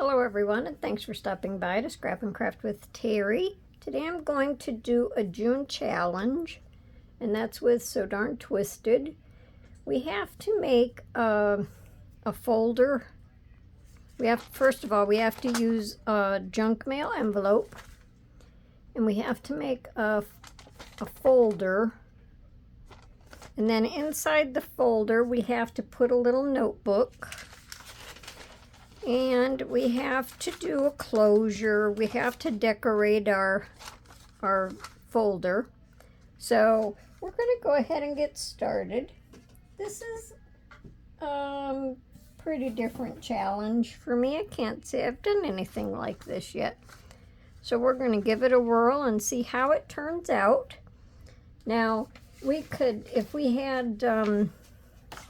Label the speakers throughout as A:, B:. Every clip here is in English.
A: Hello everyone, and thanks for stopping by to Scrap and Craft with Terry. Today I'm going to do a June challenge, and that's with So Darn Twisted. We have to make a folder. First of all, we have to use a junk mail envelope, and we have to make a folder. And then inside the folder, we have to put a little notebook. And we have to do a closure. We have to decorate our folder. So we're going to go ahead and get started. This is pretty different challenge for me. I can't say I've done anything like this yet. So we're going to give it a whirl and see how it turns out. Now, we could, if we had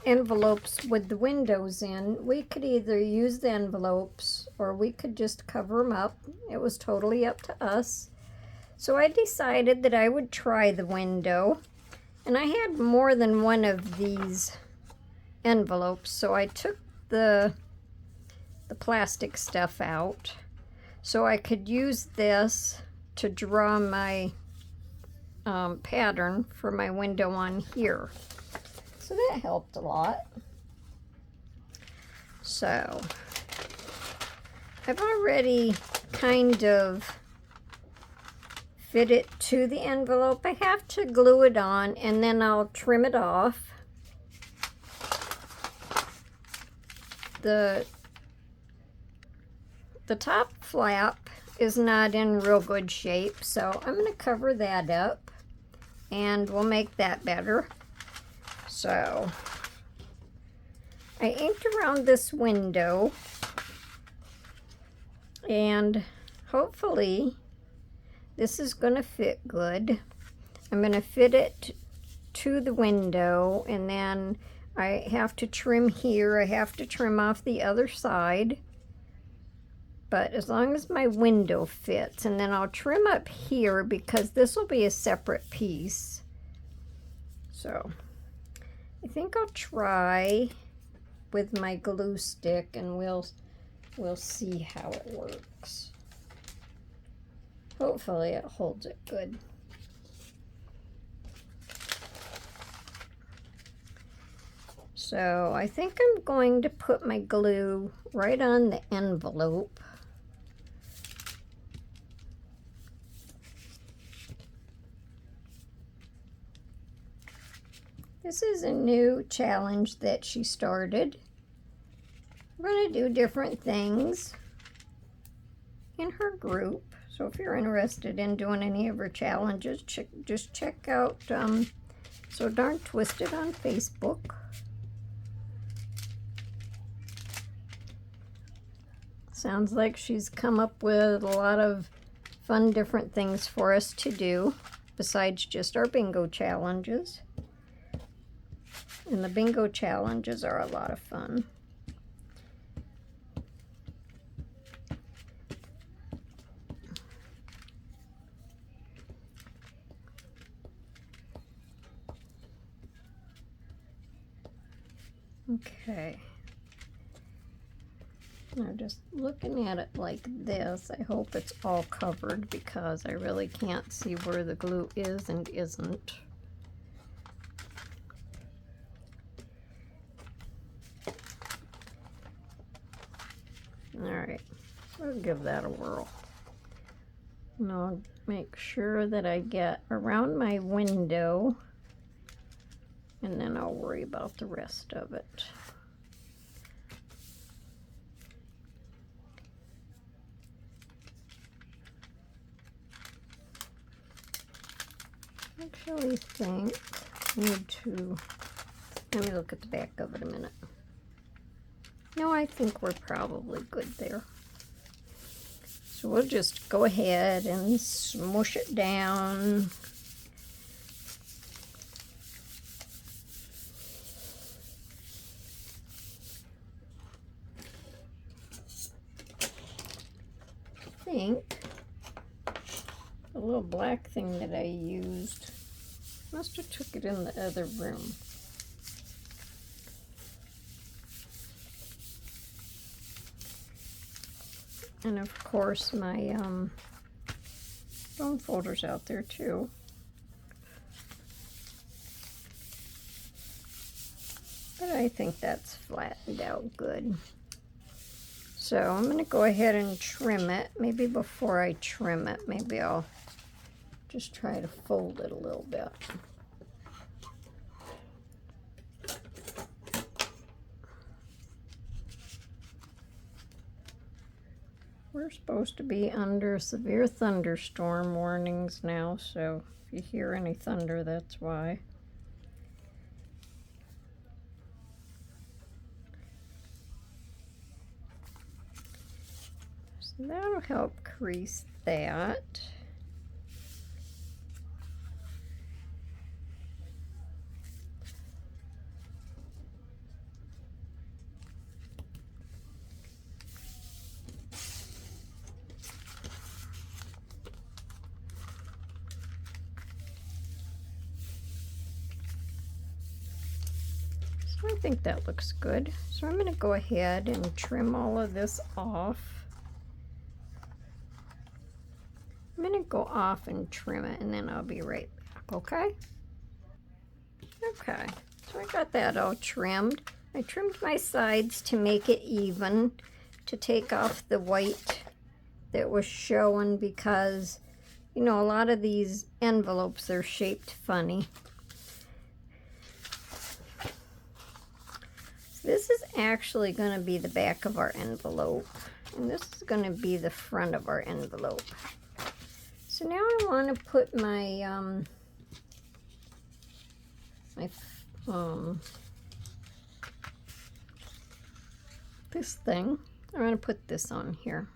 A: envelopes with the windows in, we could either use the envelopes or we could just cover them up. It was totally up to us. So I decided that I would try the window, and I had more than one of these envelopes, so I took the plastic stuff out so I could use this to draw my pattern for my window on here. So that helped a lot. So I've already kind of fit it to the envelope. I have to glue it on and then I'll trim it off. The top flap is not in real good shape, so I'm going to cover that up and we'll make that better. So I inked around this window, and hopefully this is going to fit good. I'm going to fit it to the window, and then I have to trim here. I have to trim off the other side. But as long as my window fits, and then I'll trim up here because this will be a separate piece. So I think I'll try with my glue stick, and we'll see how it works. Hopefully it holds it good. So I think I'm going to put my glue right on the envelope. This is a new challenge that she started. We're going to do different things in her group. So if you're interested in doing any of her challenges, just check out So Darn Twisted on Facebook. Sounds like she's come up with a lot of fun different things for us to do besides just our bingo challenges. And the bingo challenges are a lot of fun. Okay. Now just looking at it like this, I hope it's all covered because I really can't see where the glue is and isn't. Alright, we'll give that a whirl. And I'll make sure that I get around my window, and then I'll worry about the rest of it. I actually think I need to, let me look at the back of it a minute. No, I think we're probably good there. So we'll just go ahead and smush it down. I think the little black thing that I used must have took it in the other room. And of course my bone folder's out there too. But I think that's flattened out good. So I'm going to go ahead and trim it. Maybe before I trim it, maybe I'll just try to fold it a little bit. We're supposed to be under severe thunderstorm warnings now, so if you hear any thunder, that's why. So that'll help crease that. So I think that looks good. So I'm going to go ahead and trim all of this off. I'm going to go off and trim it, and then I'll be right back, okay? Okay, so I got that all trimmed. I trimmed my sides to make it even, to take off the white that was showing, because, you know, a lot of these envelopes are shaped funny. This is actually going to be the back of our envelope, and this is going to be the front of our envelope. So now I want to put my this thing. I'm going to put this on here.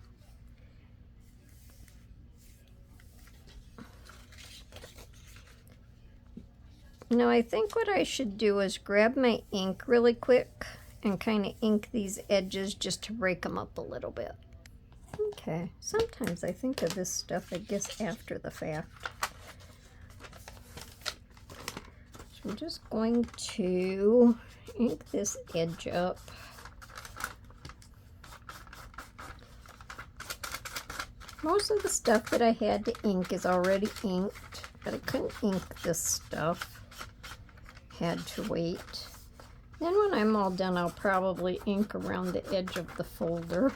A: Now I think what I should do is grab my ink really quick and kind of ink these edges just to break them up a little bit. Okay, sometimes I think of this stuff, I guess, after the fact. So I'm just going to ink this edge up. Most of the stuff that I had to ink is already inked, but I couldn't ink this stuff. Had to wait. Then when I'm all done, I'll probably ink around the edge of the folder.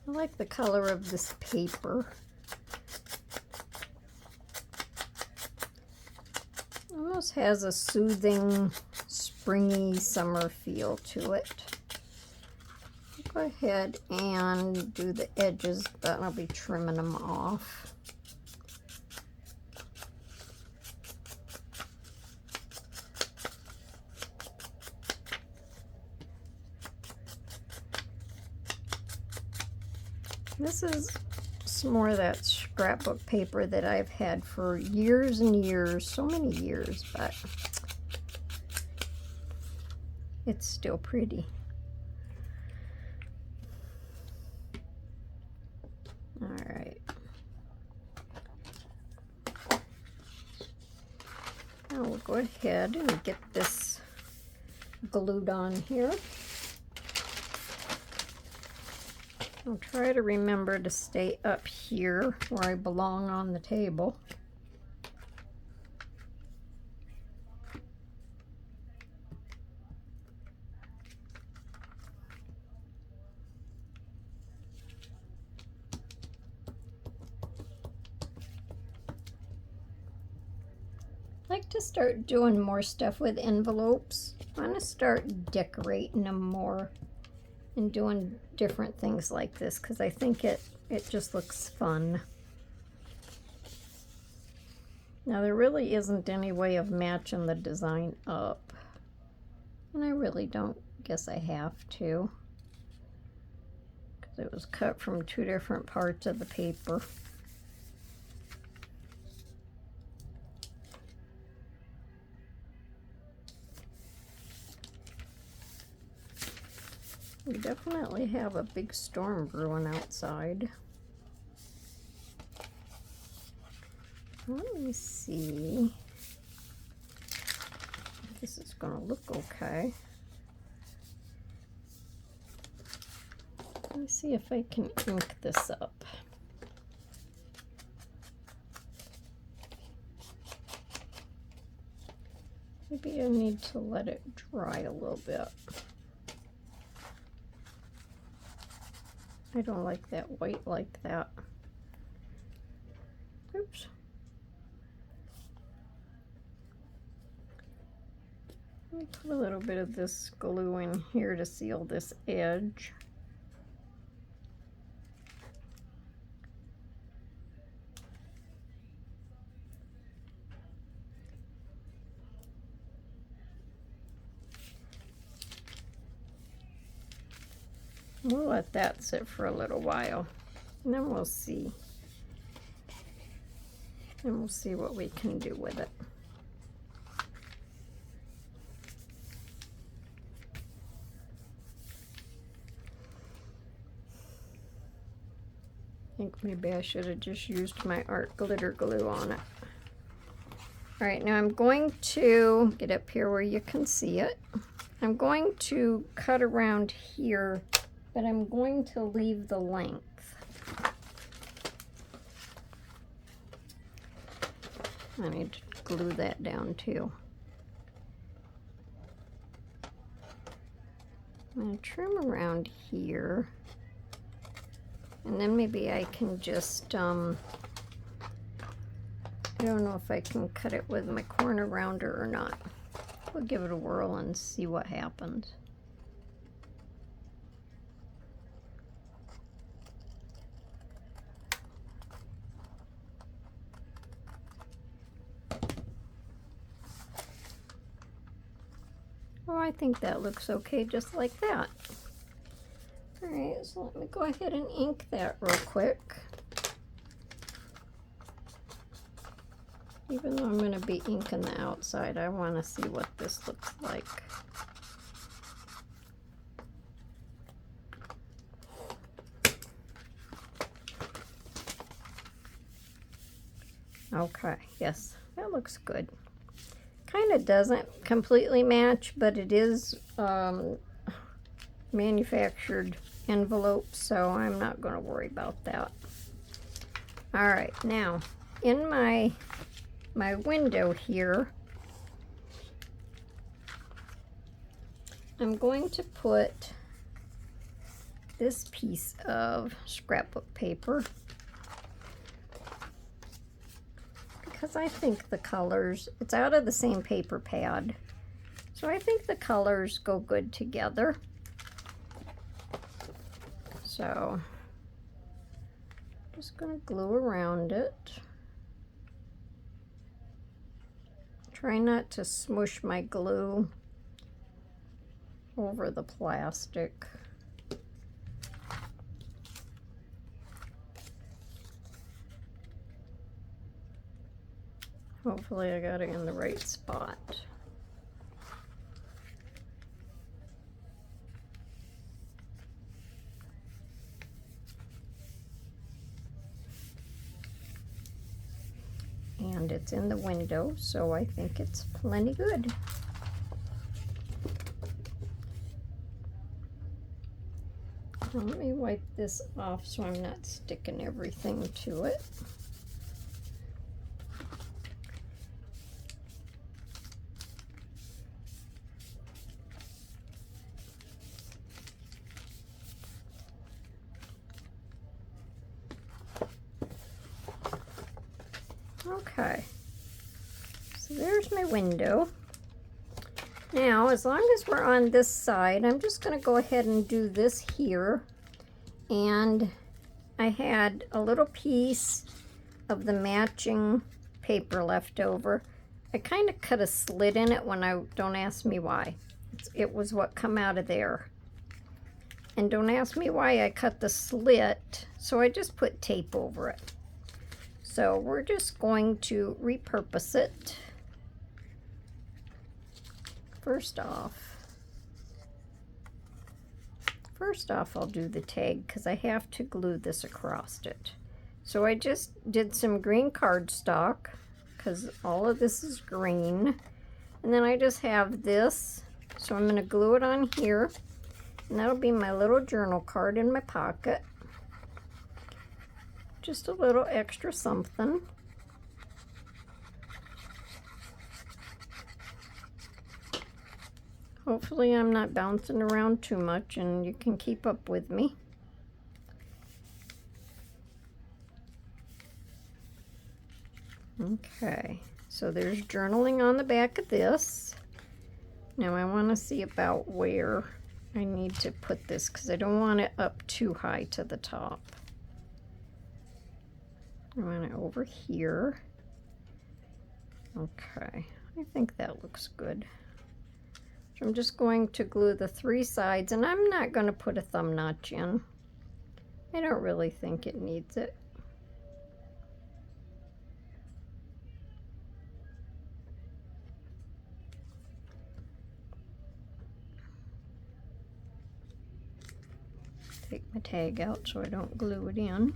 A: I like the color of this paper. Almost has a soothing, springy summer feel to it. Go ahead and do the edges, but I'll be trimming them off. This is some more of that scrapbook paper that I've had for years and years, so many years, but it's still pretty. All right. Now we'll go ahead and get this glued on here. I'll try to remember to stay up here where I belong on the table. I like to start doing more stuff with envelopes. I want to start decorating them more and doing different things like this, because I think it just looks fun. Now there really isn't any way of matching the design up, and I really don't guess I have to, because it was cut from two different parts of the paper. We definitely have a big storm brewing outside. Let me see if this is going to look okay. Let me see if I can ink this up. Maybe I need to let it dry a little bit. I don't like that white like that. Oops. Let me put a little bit of this glue in here to seal this edge. We'll let that sit for a little while, and then we'll see. And we'll see what we can do with it. I think maybe I should have just used my art glitter glue on it. All right, now I'm going to get up here where you can see it. I'm going to cut around here, but I'm going to leave the length. I need to glue that down too. I'm going to trim around here, and then maybe I can just, I don't know if I can cut it with my corner rounder or not. We'll give it a whirl and see what happens. Oh, I think that looks okay just like that. All right, so let me go ahead and ink that real quick. Even though I'm going to be inking the outside, I want to see what this looks like. Okay, yes, that looks good. Kind of doesn't completely match, but it is manufactured envelope, so I'm not going to worry about that. All right, now in my window here, I'm going to put this piece of scrapbook paper, because I think the colors, it's out of the same paper pad, so I think the colors go good together. So just going to glue around it. Try not to smush my glue over the plastic. Hopefully I got it in the right spot. And it's in the window, so I think it's plenty good. Now let me wipe this off so I'm not sticking everything to it. Okay, so there's my window. Now, as long as we're on this side, I'm just going to go ahead and do this here. And I had a little piece of the matching paper left over. I kind of cut a slit in it when don't ask me why. It was what come out of there. And don't ask me why I cut the slit, so I just put tape over it. So we're just going to repurpose it. First off, I'll do the tag because I have to glue this across it. So I just did some green cardstock because all of this is green. And then I just have this. So I'm going to glue it on here. And that'll be my little journal card in my pocket. Just a little extra something. Hopefully I'm not bouncing around too much and you can keep up with me. Okay, so there's journaling on the back of this. Now I want to see about where I need to put this because I don't want it up too high to the top. I want it over here. Okay, I think that looks good. So I'm just going to glue the 3 sides, and I'm not going to put a thumb notch in. I don't really think it needs it. Take my tag out so I don't glue it in.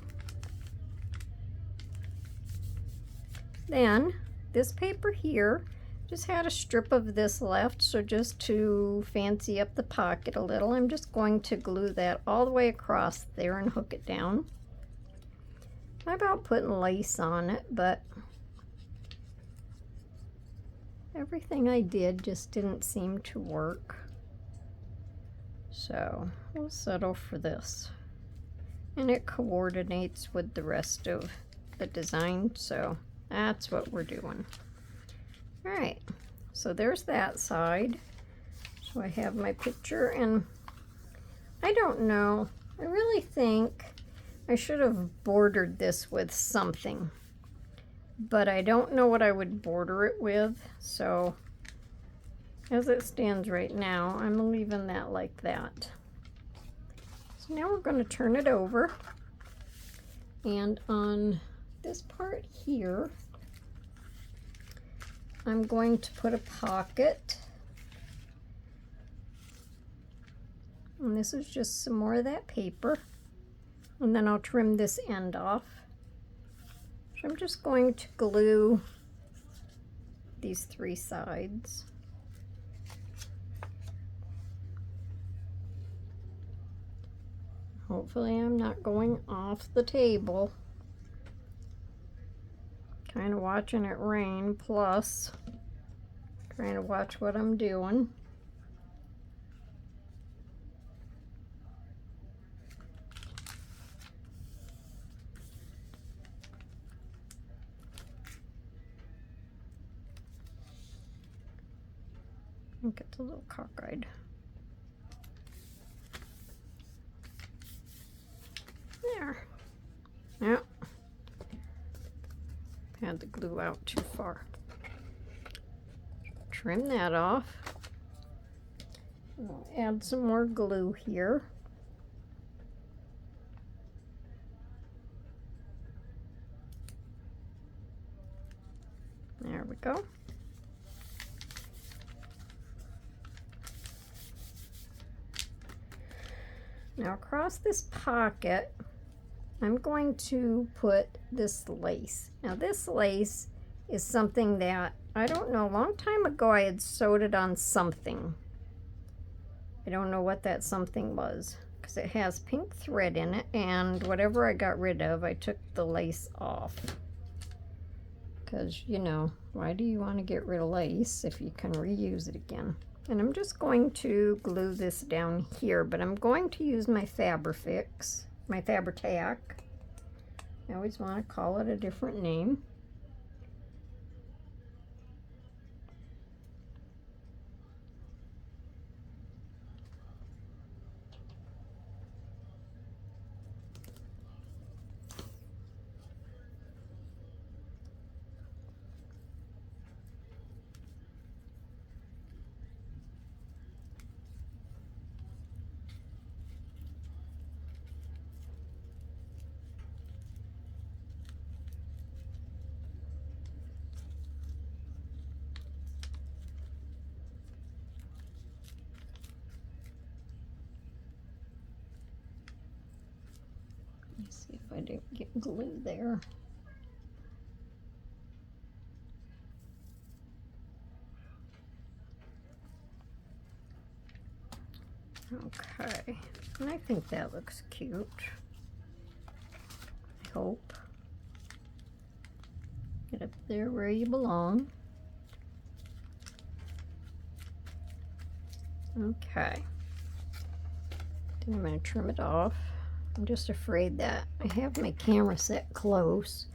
A: Then this paper here just had a strip of this left, so just to fancy up the pocket a little, I'm just going to glue that all the way across there and hook it down. I'm about putting lace on it, but everything I did just didn't seem to work. So we'll settle for this. And it coordinates with the rest of the design, so that's what we're doing. All right, so there's that side. So I have my picture, and I don't know, I really think I should have bordered this with something, but I don't know what I would border it with. So as it stands right now, I'm leaving that like that. So now we're going to turn it over, and on this part here, I'm going to put a pocket, and this is just some more of that paper, and then I'll trim this end off. So I'm just going to glue these 3 sides. Hopefully I'm not going off the table. Kind of watching it rain, plus trying to watch what I'm doing. It gets a little cockeyed. There. Yep. Had the glue out too far. Trim that off. I'll add some more glue here. There we go. Now across this pocket, I'm going to put this lace. Now this lace is something that, I don't know, a long time ago I had sewed it on something. I don't know what that something was, because it has pink thread in it, and whatever I got rid of, I took the lace off. Because, you know, why do you want to get rid of lace if you can reuse it again? And I'm just going to glue this down here, but I'm going to use my Fabri-Fix, my Fabri-Tac. I always want to call it a different name. Let's see if I didn't get glue there. Okay, and I think that looks cute. I hope. Get up there where you belong. Okay. Then I'm going to trim it off. I'm just afraid that I have my camera set close,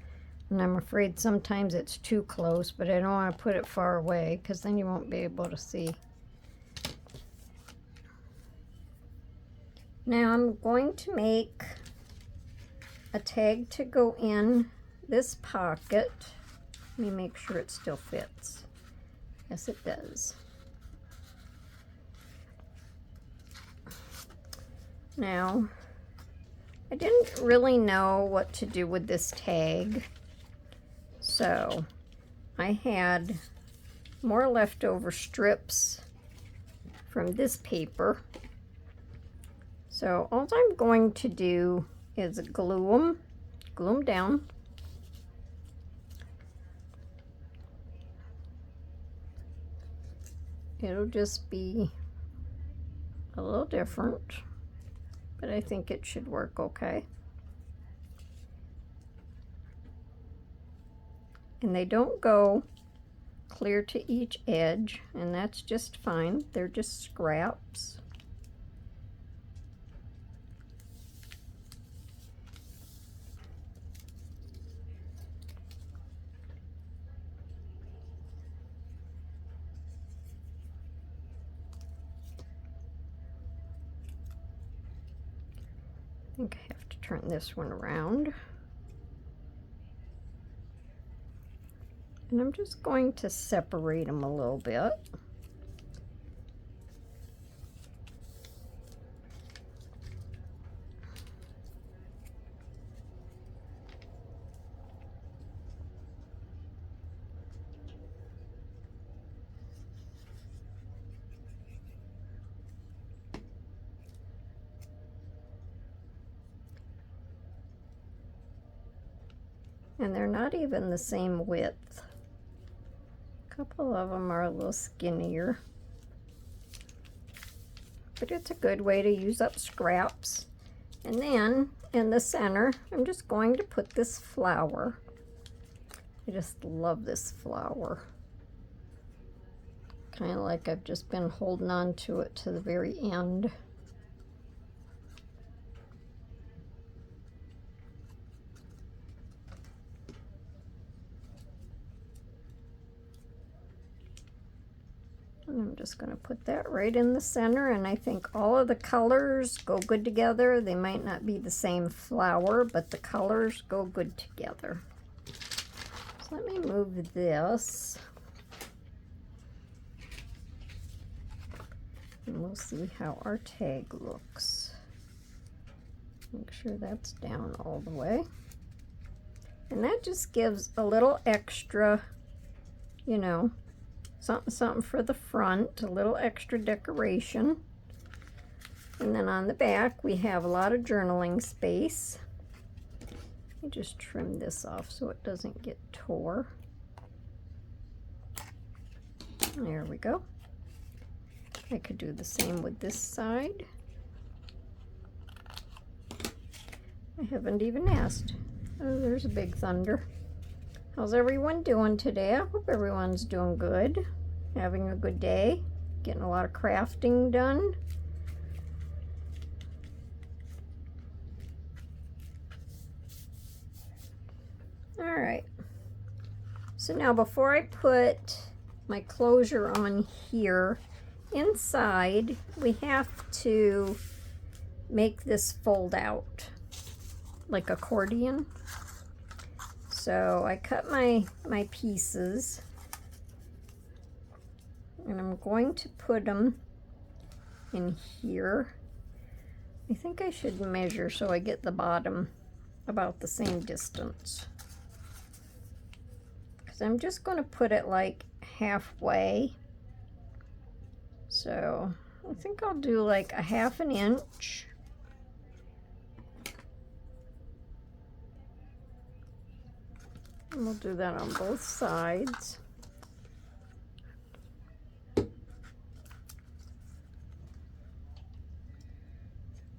A: and I'm afraid sometimes it's too close, but I don't want to put it far away because then you won't be able to see. Now I'm going to make a tag to go in this pocket. Let me make sure it still fits. Yes, it does. Now, I didn't really know what to do with this tag, so I had more leftover strips from this paper. So all I'm going to do is glue them down. It'll just be a little different, but I think it should work okay. And they don't go clear to each edge, and that's just fine. They're just scraps. I think I have to turn this one around. And I'm just going to separate them a little bit. And they're not even the same width. A couple of them are a little skinnier. But it's a good way to use up scraps. And then in the center, I'm just going to put this flower. I just love this flower. Kind of like I've just been holding on to it to the very end. And I'm just going to put that right in the center, and I think all of the colors go good together. They might not be the same flower, but the colors go good together. So let me move this, and we'll see how our tag looks. Make sure that's down all the way. And that just gives a little extra, you know, something for the front, a little extra decoration. And then on the back we have a lot of journaling space. Let me just trim this off so it doesn't get tore. There we go. I could do the same with this side. I haven't even asked. Oh, there's a big thunder. How's everyone doing today? I hope everyone's doing good. Having a good day. Getting a lot of crafting done. Alright. So now before I put my closure on here, inside we have to make this fold out like accordion. So I cut my pieces, and I'm going to put them in here. I think I should measure so I get the bottom about the same distance, because I'm just going to put it like halfway. So I think I'll do like a 1/2 inch. And we'll do that on both sides.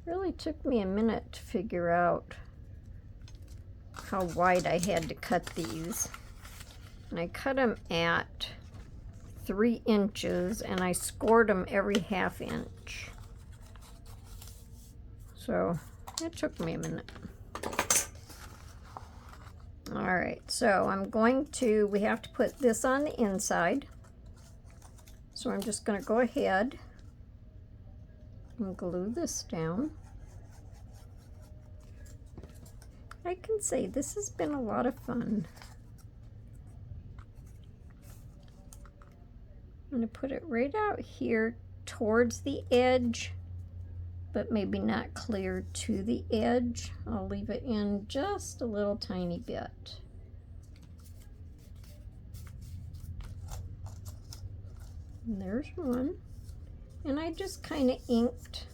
A: Really took me a minute to figure out how wide I had to cut these. And I cut them at 3 inches, and I scored them every 1/2 inch. So it took me a minute. All right, so we have to put this on the inside. So I'm just going to go ahead and glue this down. I can say this has been a lot of fun. I'm going to put it right out here towards the edge, but maybe not clear to the edge. I'll leave it in just a little tiny bit. And there's one. And I just kind of inked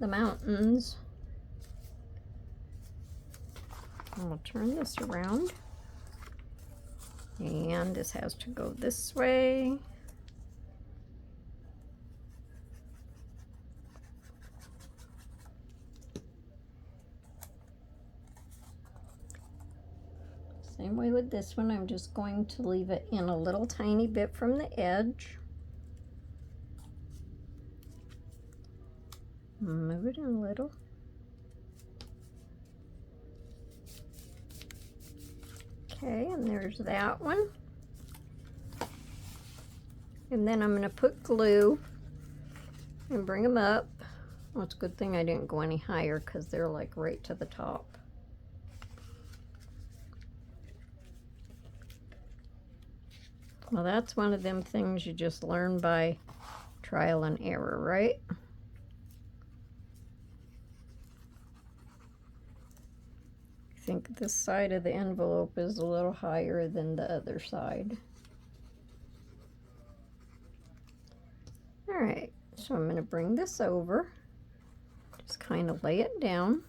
A: the mountains. And we'll turn this around. And this has to go this way. Same way with this one, I'm just going to leave it in a little tiny bit from the edge. Move it in a little. Okay, and there's that one. And then I'm going to put glue and bring them up. Well, it's a good thing I didn't go any higher because they're like right to the top. Well, that's one of them things you just learn by trial and error, right? I think this side of the envelope is a little higher than the other side. All right, so I'm going to bring this over, just kind of lay it down.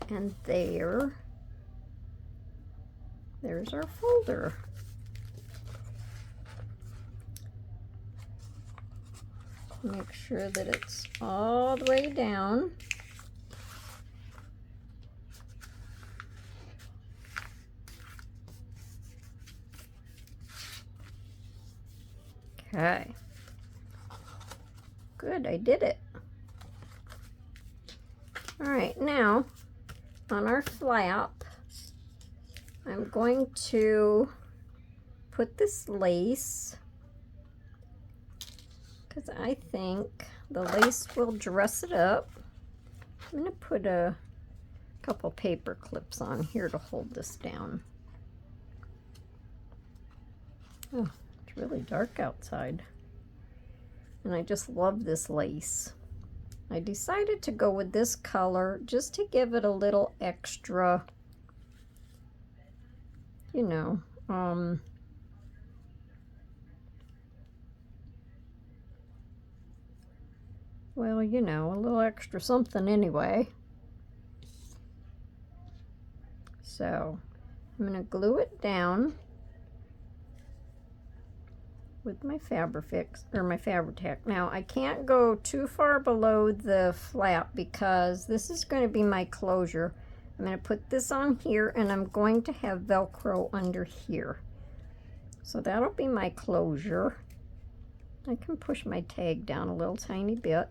A: And there's our folder. Make sure that it's all the way down. Okay. Good, I did it. All right, now on our flap, I'm going to put this lace, because I think the lace will dress it up. I'm going to put a couple paper clips on here to hold this down. Oh, it's really dark outside. And I just love this lace. I decided to go with this color just to give it a little extra, you know, well, you know, a little extra something anyway. So I'm going to glue it down with my Fabrifix, or my Fabri-Tac. Now, I can't go too far below the flap because this is going to be my closure. I'm going to put this on here, and I'm going to have Velcro under here. So that'll be my closure. I can push my tag down a little tiny bit.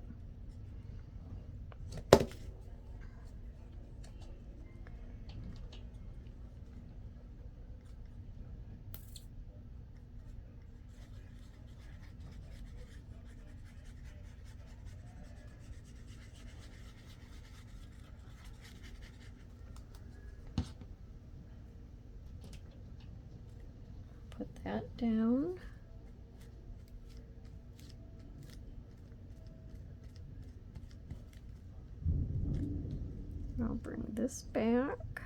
A: Put that down. I'll bring this back.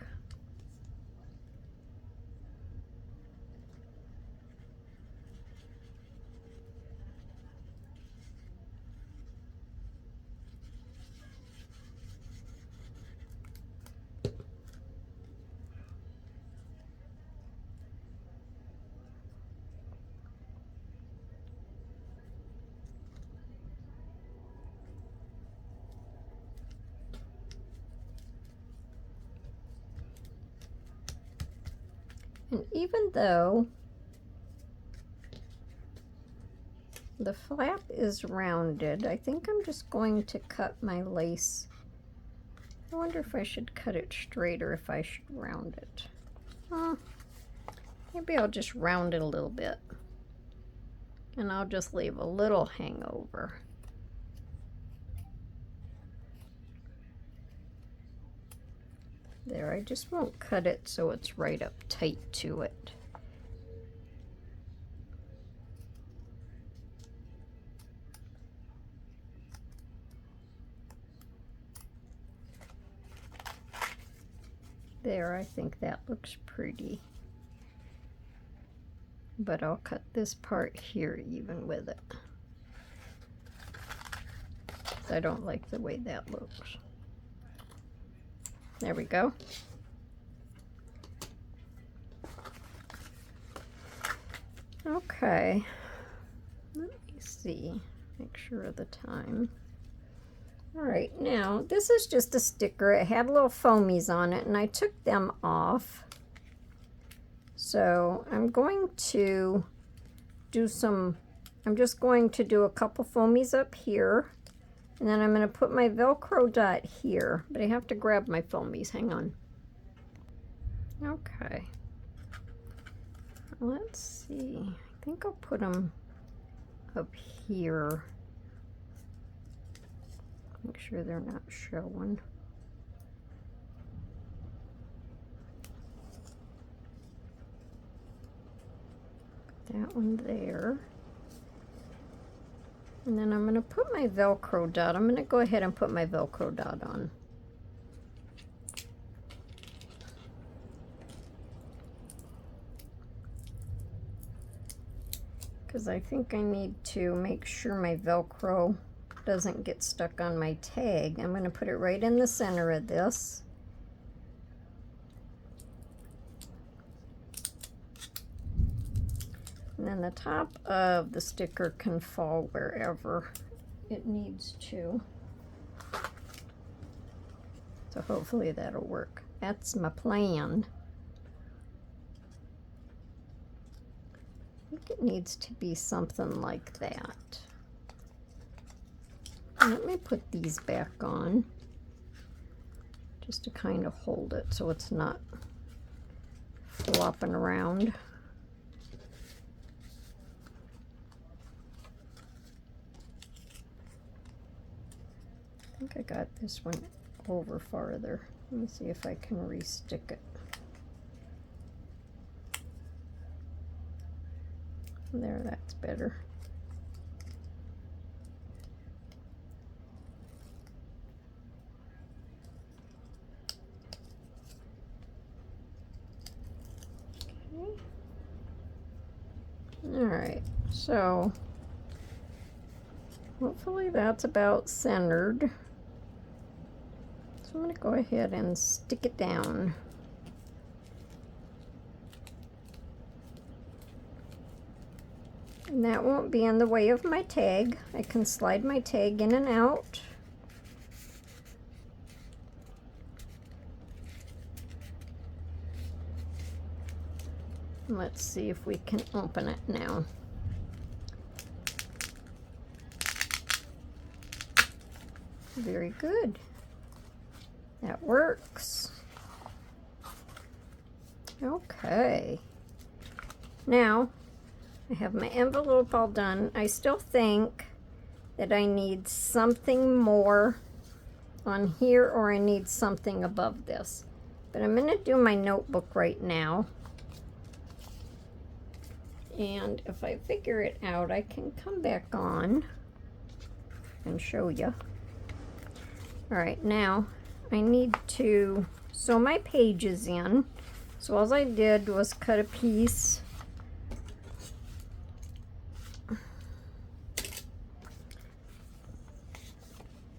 A: And even though the flap is rounded, I think I'm just going to cut my lace. I wonder if I should cut it straight or if I should round it. Maybe I'll just round it a little bit. And I'll just leave a little hangover. There, I just won't cut it so it's right up tight to it. There, I think that looks pretty. But I'll cut this part here even with it. I don't like the way that looks. There we go. Okay. Let me see. Make sure of the time. All right, now this is just a sticker. It had little foamies on it and I took them off. So I'm going to do I'm just going to do a couple foamies up here. And then I'm going to put my Velcro dot here. But I have to grab my foamies. Hang on. Okay. Let's see. I think I'll put them up here. Make sure they're not showing. Put that one there. And then I'm going to put my Velcro dot. I'm going to go ahead and put my Velcro dot on. Because I think I need to make sure my Velcro doesn't get stuck on my tag. I'm going to put it right in the center of this. And then the top of the sticker can fall wherever it needs to. So hopefully that'll work. That's my plan. I think it needs to be something like that. Let me put these back on just to kind of hold it so it's not flopping around. I think I got this one over farther. Let me see if I can re-stick it. There, that's better. Okay. All right, so hopefully that's about centered. So I'm going to go ahead and stick it down. And that won't be in the way of my tag. I can slide my tag in and out. Let's see if we can open it now. Very good. That works. Okay. Now, I have my envelope all done. I still think that I need something more on here, or I need something above this. But I'm going to do my notebook right now. And if I figure it out, I can come back on and show you. All right, now I need to sew my pages in. So all I did was cut a piece.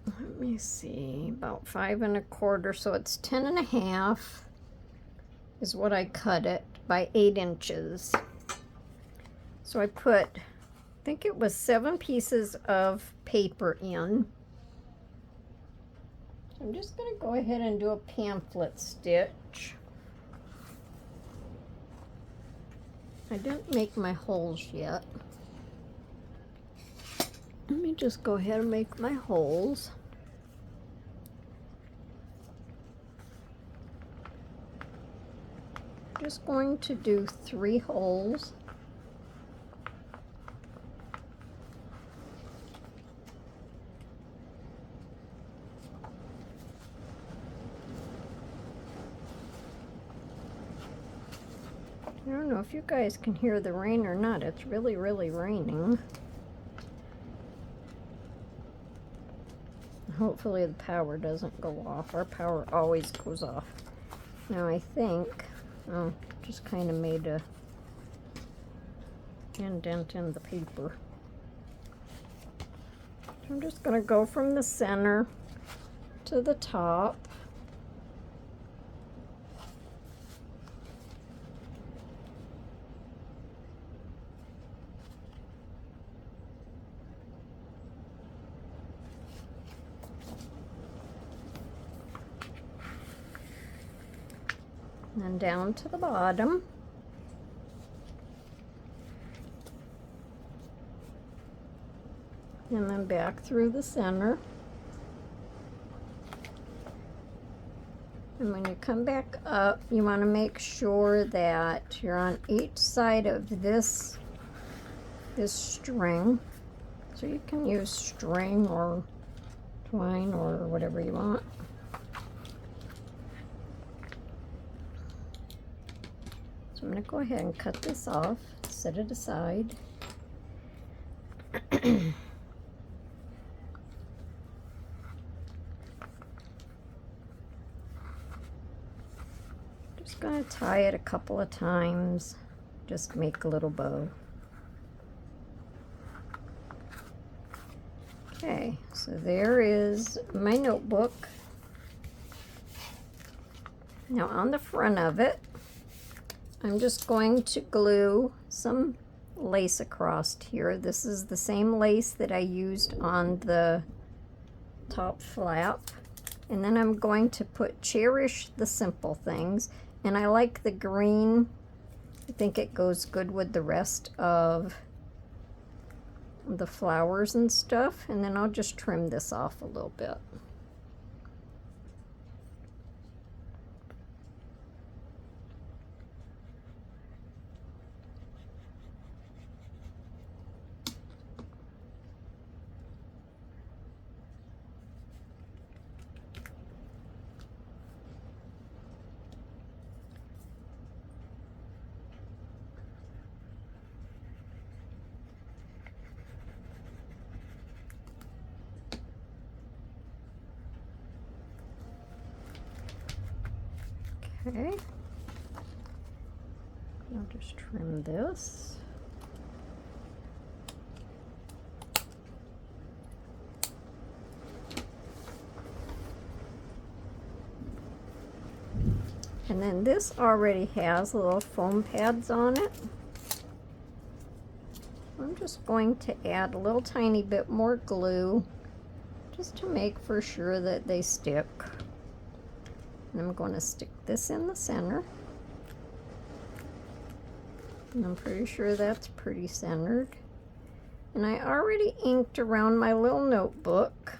A: Let me see, about 5 1/4, so it's 10 1/2 is what I cut it by 8 inches. So I put, I think it was 7 pieces of paper in. I'm just going to go ahead and do a pamphlet stitch. I didn't make my holes yet. Let me just go ahead and make my holes. Just going to do 3 holes. I don't know if you guys can hear the rain or not. It's really, really raining. Hopefully the power doesn't go off. Our power always goes off. Now I think, oh, just kind of made a indent in the paper. I'm just going to go from the center to the top. And then down to the bottom. And then back through the center. And when you come back up, you want to make sure that you're on each side of this string. So you can use string or twine or whatever you want. So I'm going to go ahead and cut this off, set it aside. Just going to tie it a couple of times, just make a little bow. Okay, so there is my notebook. Now on the front of it, I'm just going to glue some lace across here. This is the same lace that I used on the top flap. And then I'm going to put Cherish the Simple Things. And I like the green. I think it goes good with the rest of the flowers and stuff. And then I'll just trim this off a little bit. Okay, I'll just trim this. And then this already has little foam pads on it. I'm just going to add a little tiny bit more glue just to make for sure that they stick. And I'm going to stick this in the center. And I'm pretty sure that's pretty centered. And I already inked around my little notebook.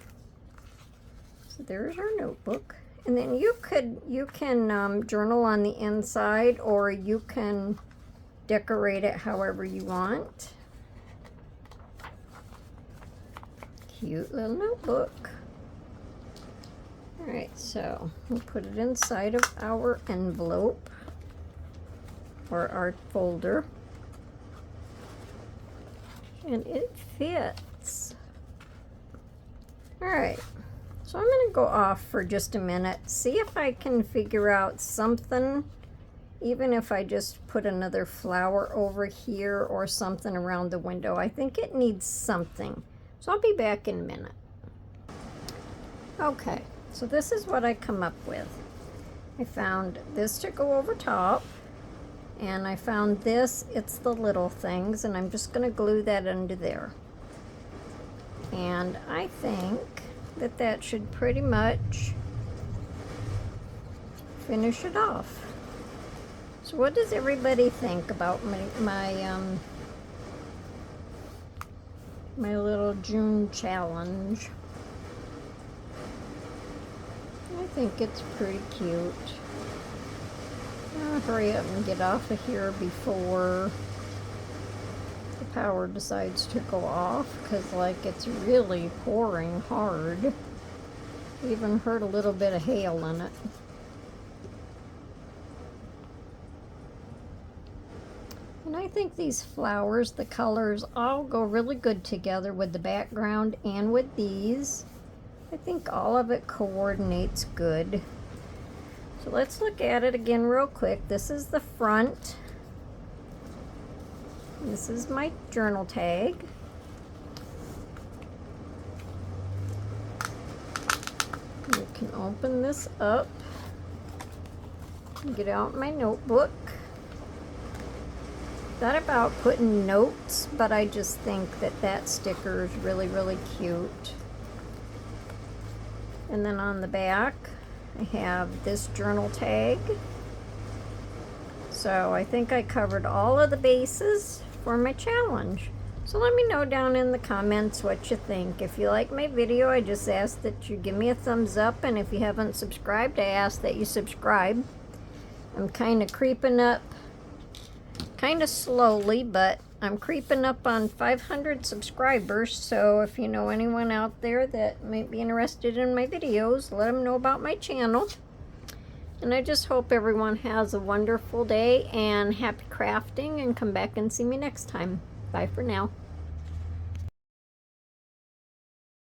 A: So there's our notebook. And then you can journal on the inside, or you can decorate it however you want. Cute little notebook. All right, so we'll put it inside of our envelope or our folder. And it fits. All right, so I'm going to go off for just a minute, see if I can figure out something, even if I just put another flower over here or something around the window. I think it needs something. So I'll be back in a minute. Okay. So this is what I come up with. I found this to go over top, and I found this, it's the little things, and I'm just going to glue that under there. And I think that that should pretty much finish it off. So what does everybody think about my little June challenge? I think it's pretty cute. I'll hurry up and get off of here before the power decides to go off, because like it's really pouring hard. Even heard a little bit of hail in it. And I think these flowers, the colors, all go really good together with the background and with these. I think all of it coordinates good. So let's look at it again real quick. This is the front. This is my journal tag. You can open this up and get out my notebook. Thought about putting notes, but I just think that sticker is really, really cute. And then on the back, I have this journal tag. So I think I covered all of the bases for my challenge. So let me know down in the comments what you think. If you like my video, I just ask that you give me a thumbs up. And if you haven't subscribed, I ask that you subscribe. I'm kind of creeping up, kind of slowly, but I'm creeping up on 500 subscribers. So if you know anyone out there that might be interested in my videos, let them know about my channel. And I just hope everyone has a wonderful day and happy crafting, and come back and see me next time. Bye for now.